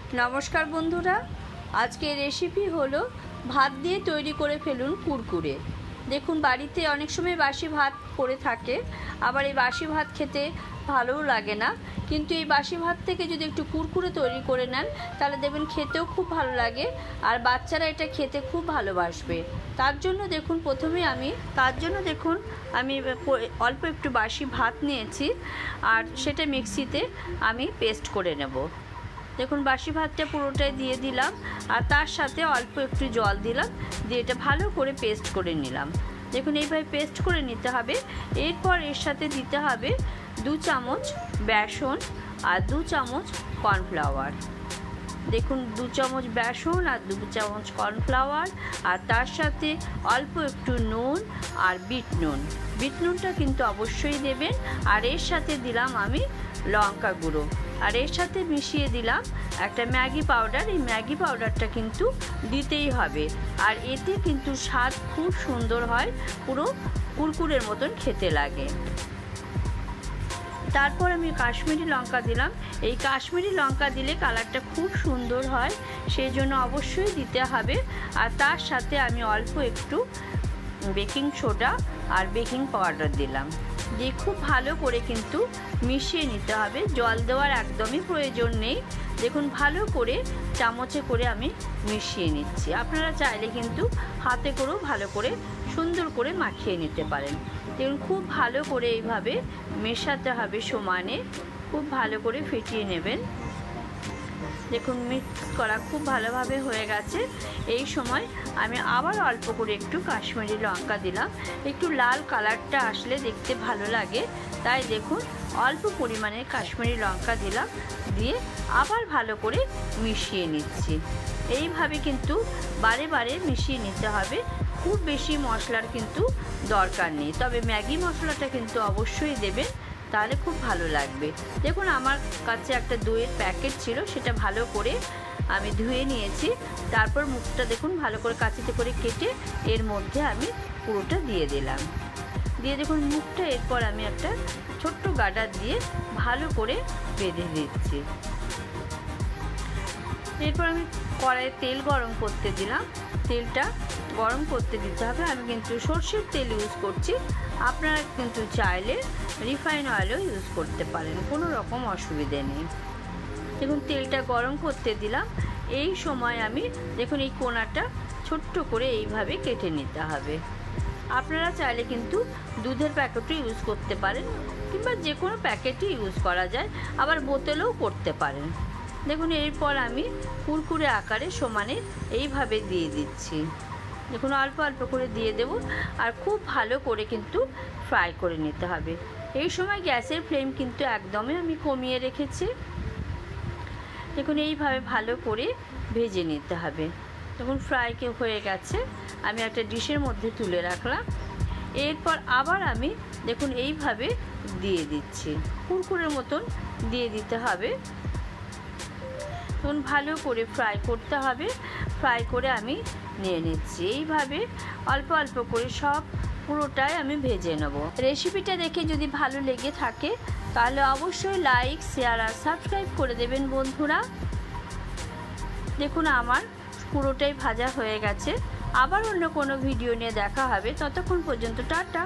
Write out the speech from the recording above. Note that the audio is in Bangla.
नमस्कार बंधुरा आज के रेसिपि हलो भात दिए तैरी करे फेलुन कुरकुरे। देखुन बाड़ीते अनेक समय बासी भात पड़े थाके, आबार এই बासी भात खेते भालोও लागे ना, किन्तु এই बासी भात थेके जोदि एकटु कुरकुरे तैरी करे नेन ताहले देखबेन खेतेও खूब भालो लागे और बाच्चारा एटा खेते खूब भालोबासबे। तार जोन्नो देखुन प्रथमे आमी अल्प एकटु बासी भात नियेछि और सेटा मिक्सिते आमी पेस्ट करे नेब। देखुन बासी भातटा पुरोटाई दिए दिलाम और तार साथे अल्प एकटु जल दिलाम, दिए एटा भालो करे पेस्ट करे निलाम। देखुन এইভাবে पेस्ट करे निते हबे। एरपर एर साथे दिते हबे 2 चामच बेसन और 2 चामच कर्नफ्लावर। देखुन 2 चामच बेसन और 2 चामच कर्नफ्लावर और तार साथे अल्प एकटु नुन और बीट नुनटा किन्तु अवश्यई देबेन। और एर साथे दिलाम आमी लंका गुঁড়ো और एर साथे मिशिए दिलाम एक मैगी पाउडार। मैगी पाउडारटा किन्तु दितेई हबे और एते किन्तु स्वाद खूब सुंदर हय, पुरो कुरकुरेर मतन खेते लागे। तारपर आमी काश्मीरी लंका दिलाम। এই কাশ্মীরি লঙ্কা দিলে কালারটা খুব সুন্দর হয়, সেই জন্য অবশ্যই দিতে হবে। আর তার সাথে আমি অল্প একটু বেকিং সোডা আর বেকিং পাউডার দিলাম, দিয়ে খুব ভালো করে কিন্তু মিশিয়ে নিতে হবে। জল দেওয়ার একদমই প্রয়োজন নেই। দেখুন ভালো করে চামচে করে আমি মিশিয়ে নিচ্ছি। আপনারা চাইলে কিন্তু হাতে করেও ভালো করে সুন্দর করে মাখিয়ে নিতে পারেন। দেখুন খুব ভালো করে এইভাবে মেশাতে হবে সমানে, खूब भालो करे फेटिए नेबेन। देखुन मिक्स करा खूब भालोभाबे हये गेछे। এই সময় আমি আবার অল্প করে একটু কাশ্মীরি লঙ্কা দিলাম। একটু লাল কালারটা আসলে দেখতে ভালো লাগে, তাই দেখুন অল্প পরিমাণে কাশ্মীরি লঙ্কা দিলাম, দিয়ে আবার ভালো করে মিশিয়ে নিচ্ছি। এইভাবে কিন্তু বারে বারে মিশিয়ে নিতে হবে। খুব বেশি মশলার কিন্তু দরকার নেই, তবে ম্যাগি মশলাটা কিন্তু অবশ্যই দেবেন, তাহলে খুব ভালো লাগবে। দেখুন আমার কাছে একটা দইয়ের প্যাকেট ছিল, সেটা ভালো করে আমি ধুয়ে নিয়েছি। তারপর মুখটা দেখুন ভালো করে কাঁচিতে করে কেটে এর মধ্যে আমি পুরোটা দিয়ে দিলাম। দিয়ে দেখুন মুখটা এরপর আমি একটা ছোট্ট গার্ডার দিয়ে ভালো করে বেঁধে দিচ্ছি। এরপর আমি কড়াইয়ে তেল গরম করতে দিলাম। তেলটা গরম করতে দিতে হবে। আমি কিন্তু সরষের তেল ইউজ করছি, আপনারা কিন্তু চাইলে রিফাইন অয়েলও ইউজ করতে পারেন, কোনো রকম অসুবিধে নেই। দেখুন তেলটা গরম করতে দিলাম। এই সময় আমি দেখুন এই কোনাটা ছোট্ট করে এইভাবে কেটে নিতে হবে। আপনারা চাইলে কিন্তু দুধের প্যাকেটও ইউজ করতে পারেন, কিংবা যে কোনো প্যাকেটই ইউজ করা যায়, আবার বোতলেও করতে পারেন। দেখুন এরপর আমি কুরকুরে আকারে সমানে এইভাবে দিয়ে দিচ্ছি। দেখুন অল্প অল্প করে দিয়ে দেব আর খুব ভালো করে কিন্তু ফ্রাই করে নিতে হবে। এই সময় গ্যাসের ফ্লেম কিন্তু একদমই আমি কমিয়ে রেখেছি। দেখুন এইভাবে ভালো করে ভেজে নিতে হবে। দেখুন ফ্রাই হয়ে গেছে, আমি একটা ডিশের মধ্যে তুলে রাখলাম। এরপর আবার আমি দেখুন এইভাবে দিয়ে দিচ্ছি, কুরকুরের মতন দিয়ে দিতে হবে। দেখুন ভালো করে ফ্রাই করতে হবে। ফ্রাই করে আমি নিয়ে নিচ্ছি। এইভাবে অল্প অল্প করে সব পুরোটাই আমি ভেজে নেব। রেসিপিটা দেখে যদি ভালো লেগে থাকে তাহলে অবশ্যই লাইক, শেয়ার আর সাবস্ক্রাইব করে দেবেন বন্ধুরা। দেখুন আমার পুরোটাই ভাজা হয়ে গেছে। আবার অন্য কোনো ভিডিও নিয়ে দেখা হবে, ততক্ষণ পর্যন্ত টাটা।